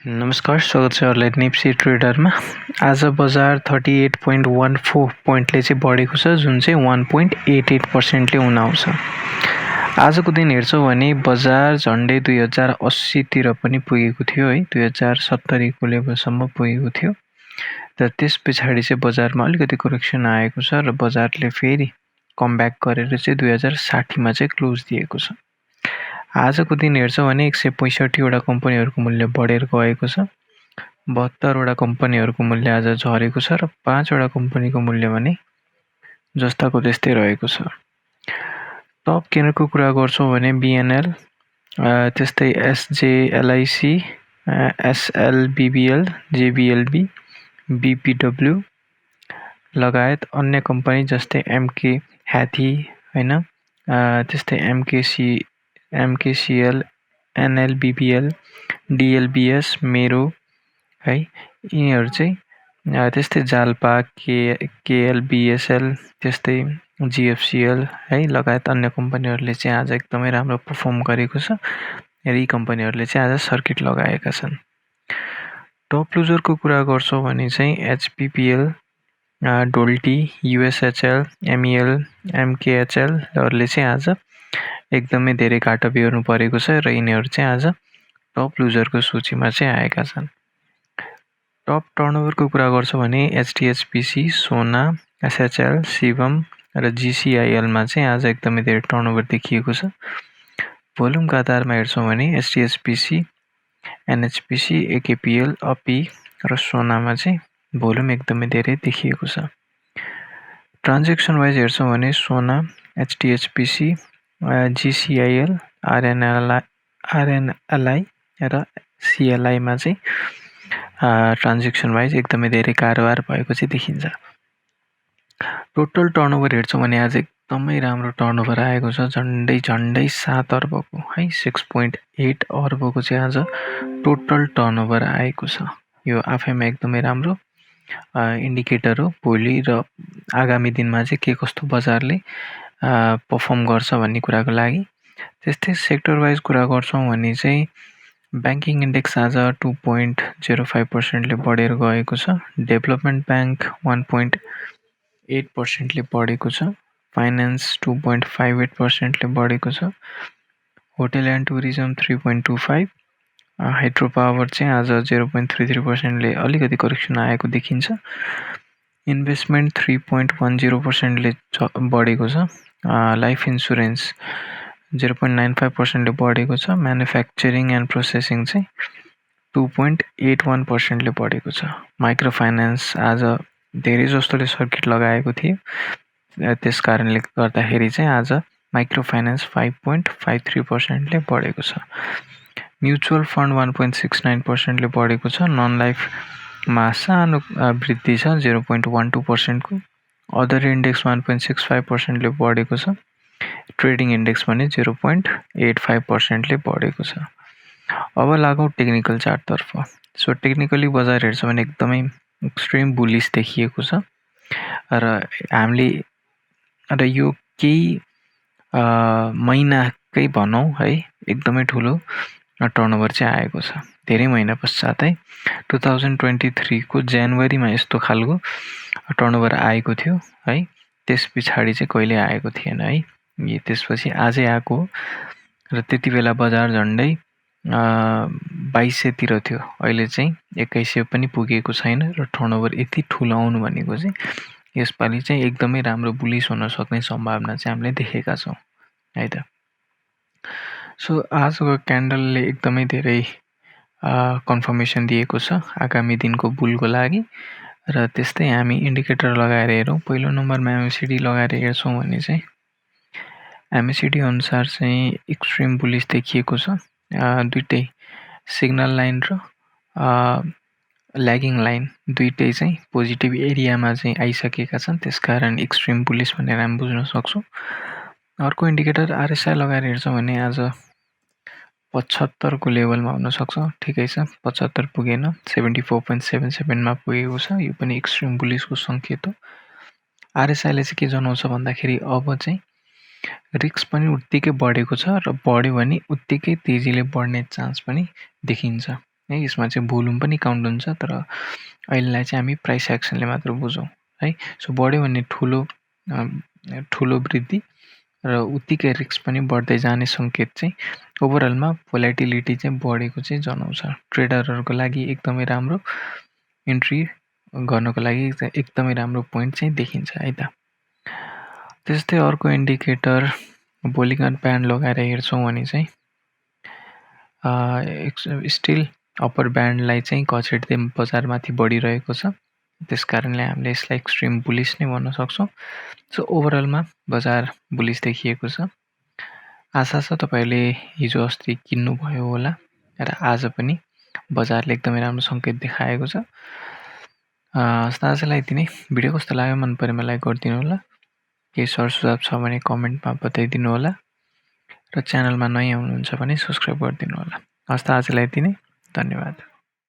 नमस्कार, स्वागत छ हजुरलाई नेप्से ट्रेडरमा। आज बजार 38.14 पोइन्टले चाहिँ बढेको छ, जुन चाहिँ 1.88%ले हुन आउँछ। आजको दिन हेर्छौँ भने बजार झन्डै 2080 तिर पनि पुगेको थियो है, 2070 को लेभलसम्म पुगेको थियो। र त्यस पछाडि चाहिँ बजारमा अलिकति करेक्सन आएको छ र बजारले फेरि कमब्याक गरेर चाहिँ 2060 मा चाहिँ क्लोज दिएको छ। आजको दिन हेर्छौँ भने 165 वटा कम्पनीहरूको मूल्य बढेर गएको छ। 72 वटा कम्पनीहरूको मूल्य आज झरेको छ र 5 वटा कम्पनीको मूल्य भने जस्ताको त्यस्तै रहेको छ। टप गेनरको कुरा गर्छौँ भने बिएनएल, त्यस्तै एसजेएलआइसी, एसएलबिबिएल, जेबिएलबी, बिपिडब्ल्यू लगायत अन्य कम्पनी जस्तै एमके ह्याथी हैन, त्यस्तै एमकेसिएल, एनएलबिबिएल, डिएलबिएस, मेरो है, यिनीहरू चाहिँ त्यस्तै जाल्पा, केएलबिएसएल, त्यस्तै जिएफसिएल है लगायत अन्य कम्पनीहरूले चाहिँ आज एकदमै राम्रो परफर्म गरेको छ र यी कम्पनीहरूले चाहिँ आज सर्किट लगाएका छन्। टप लुजरको कुरा गर्छौँ भने चाहिँ एचपिपिएल, डोल्टी, युएसएचएल, एमइएल, एमकेएचएलहरूले चाहिँ आज एकदमै धेरै घाटा बिहोर्नु परेको छ र यिनीहरू चाहिँ आज टप लुजरको सूचीमा चाहिँ आएका छन्। टप टर्नओभरको कुरा गर्छौँ भने एचडिएचपिसी, सोना, एसएचएल, शिवम र जिसिआइएलमा चाहिँ आज एकदमै धेरै टर्नओभर देखिएको छ। भोल्युमका आधारमा हेर्छौँ भने एचडिएचपिसी, एनएचपिसी, एकेपिएल, अपी र सोनामा चाहिँ भोल्युम एकदमै धेरै देखिएको छ। ट्रान्जेक्सन वाइज हेर्छौँ भने सोना, एचडिएचपिसी, जिसिआइएल, आरएनएलआई र सिएलआईमा चाहिँ ट्रान्जेक्सन वाइज एकदमै धेरै कारोबार भएको चाहिँ देखिन्छ। टोटल टर्नओभर हेर्छौँ भने आज एकदमै राम्रो टर्नओभर आएको छ, झन्डै 7 अर्बको है, 6.8 अर्बको चाहिँ आज टोटल टर्नओभर आएको छ। यो आफैमा एकदमै राम्रो इन्डिकेटर हो भोलि र आगामी दिनमा चाहिँ के कस्तो बजारले परफर्म गर्छ भन्ने कुराको लागि। त्यस्तै सेक्टर वाइज कुरा गर्छौँ भने चाहिँ ब्याङ्किङ इन्डेक्स आज 2.05%ले बढेर गएको छ। डेभलपमेन्ट ब्याङ्क 1.8%ले बढेको छ। फाइनेन्स 2.58%ले बढेको छ। Hotel and tourism 3.25, hydro power चाहिँ आज 0.33%ले अलिकति करेक्सन आएको देखिन्छ। इन्भेस्टमेन्ट 3.10%ले बढेको छ। लाइफ इन्सुरेन्स 0.95%ले बढेको छ। म्यानुफ्याक्चरिङ एन्ड प्रोसेसिङ चाहिँ 2.81%ले बढेको छ। माइक्रो फाइनेन्स आज धेरै जस्तोले सर्किट लगाएको थियो, त्यस कारणले गर्दाखेरि चाहिँ आज माइक्रो फाइनेन्स 5.53%ले बढेको छ। म्युचुअल फन्ड 1.69%ले बढेको छ। नन लाइफमा सानो वृद्धि छ 0.12%को। अदर इन्डेक्स 1.65%ले बढेको छ। ट्रेडिङ इन्डेक्स भने 0.85%ले बढेको छ। अब लागौँ टेक्निकल चार्टतर्फ। सो टेक्निकली बजार हेर्छौँ भने एकदमै एक्सट्रिम बुलिस देखिएको छ र हामीले यो केही महिनाकै भनौँ है, एकदमै ठुलो टर्नओभर चाहिँ आएको छ धेरै महिना पश्चात है। 2023 को जनवरीमा यस्तो खालको टर्नओभर आएको थियो है, त्यस पछाडि चाहिँ कहिले आएको थिएन है। त्यसपछि आजै आएको र त्यति बेला बजार झन्डै 2200 तिर थियो। अहिले चाहिँ 2100 पनि पुगेको छैन र टर्नओभर यति ठुलो आउनु भनेको चाहिँ यसपालि चाहिँ एकदमै राम्रो बुलिस हुन सक्ने सम्भावना चाहिँ हामीले देखेका छौँ है त। सो आजको क्यान्डलले एकदमै धेरै कन्फर्मेसन दिएको छ आगामी दिनको बुलको लागि र त्यस्तै हामी इन्डिकेटर लगाएर हेरौँ। पहिलो नम्बरमा एमएसिडी लगाएर हेर्छौँ भने चाहिँ एमएसिडी अनुसार चाहिँ एक्सट्रिम बुलिस देखिएको छ। दुईटै सिग्नल लाइन र ल्यागिङ लाइन दुईटै चाहिँ पोजिटिभ एरियामा चाहिँ आइसकेका छन्, त्यसकारण एक्सट्रिम बुलिस भनेर हामी बुझ्न सक्छौँ। अर्को इन्डिकेटर आरएसआई लगाएर हेर्छौँ भने आज 75 को लेभलमा हुन सक्छ, ठिकै छ। 75 पुगेन, 74.77 मा पुगेको छ। यो पनि एक्सट्रिम बुलिसको सङ्केत हो। आरएसआईले चाहिँ के जनाउँछ भन्दाखेरि अब चाहिँ रिस्क पनि उत्तिकै बढेको छ र बढ्यो भने उत्तिकै तेजीले बढ्ने चान्स पनि देखिन्छ है। यसमा चाहिँ भोल्युम पनि काउन्ट हुन्छ, तर अहिलेलाई चाहिँ हामी प्राइस एक्सनले मात्र बुझौँ है। सो बढ्यो भने ठुलो वृद्धि र उत्तिकै रिस्क पनि बढ्दै जाने सङ्केत चाहिँ ओभरअलमा भोलाटिलिटी चाहिँ बढेको चाहिँ जनाउँछ। ट्रेडरहरूको लागि एकदमै राम्रो, इन्ट्री गर्नको लागि एकदमै राम्रो पोइन्ट चाहिँ देखिन्छ है त। त्यस्तै अर्को इन्डिकेटर भोलिगन ब्यान्ड लगाएर हेर्छौँ भने चाहिँ स्टिल अप्पर ब्यान्डलाई चाहिँ घचेट्दै बजारमाथि बढिरहेको छ। त्यस कारणले हामीले यसलाई एक्सट्रिम बुलिस नै भन्न सक्छौँ। सो ओभरअलमा बजार बुलिस देखिएको छ। आशा छ तपाईँहरूले हिजो अस्ति किन्नुभयो होला र आज पनि बजारले एकदमै राम्रो सङ्केत देखाएको छ। आजलाई यति नै। भिडियो कस्तो लाग्यो, मन परेमा लाइक गरिदिनु होला। केही सरसुझाव छ भने कमेन्टमा बताइदिनु होला र च्यानलमा नयाँ हुनुहुन्छ भने सब्सक्राइब गरिदिनु होला। आजलाई यति नै। धन्यवाद।